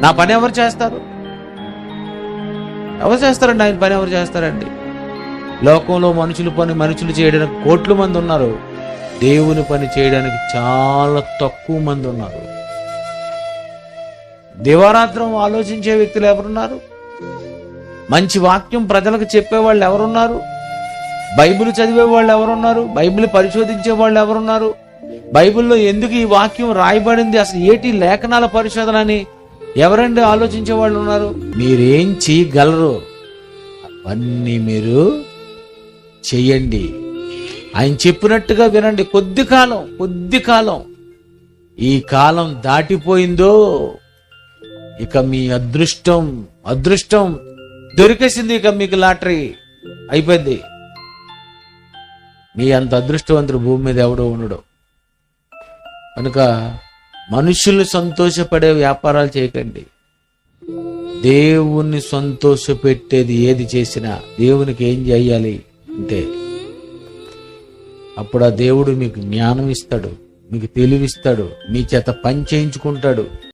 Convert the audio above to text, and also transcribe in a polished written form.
నా పని ఎవరు చేస్తారు? ఎవరు చేస్తారండి? ఆయన పని ఎవరు చేస్తారండి? లోకంలో మనుషులు చేయడానికి కోట్ల మంది ఉన్నారు. దేవుని పని చేయడానికి చాలా తక్కువ మంది ఉన్నారు. దివారాత్రం ఆలోచించే వ్యక్తులు ఎవరున్నారు? మంచి వాక్యం ప్రజలకు చెప్పేవాళ్ళు ఎవరున్నారు? బైబిల్ చదివే వాళ్ళు ఎవరున్నారు? బైబిల్ పరిశోధించే వాళ్ళు ఎవరున్నారు? బైబిల్లో ఎందుకు ఈ వాక్యం రాయబడింది, అసలు ఏటి లేఖనాల పరిశోధన అని ఎవరండి ఆలోచించే వాళ్ళు ఉన్నారు? మీరేం చేయగలరు అవన్నీ మీరు చెయ్యండి. ఆయన చెప్పినట్టుగా వినండి. కొద్ది కాలం ఈ కాలం దాటిపోయిందో ఇక మీ అదృష్టం దొరికేసింది. ఇక మీకు లాటరీ అయిపోయింది. మీ అంత అదృష్టవంతుడు భూమి మీద ఎవడో ఉండడు. కనుక మనుషులు సంతోషపడే వ్యాపారాలు చేయకండి. దేవుణ్ణి సంతోషపెట్టేది ఏది చేసినా దేవునికి ఏం చేయాలి అంటే అప్పుడు ఆ దేవుడు మీకు జ్ఞానం ఇస్తాడు, మీకు తెలివిస్తాడు, మీ చేత పని చేయించుకుంటాడు.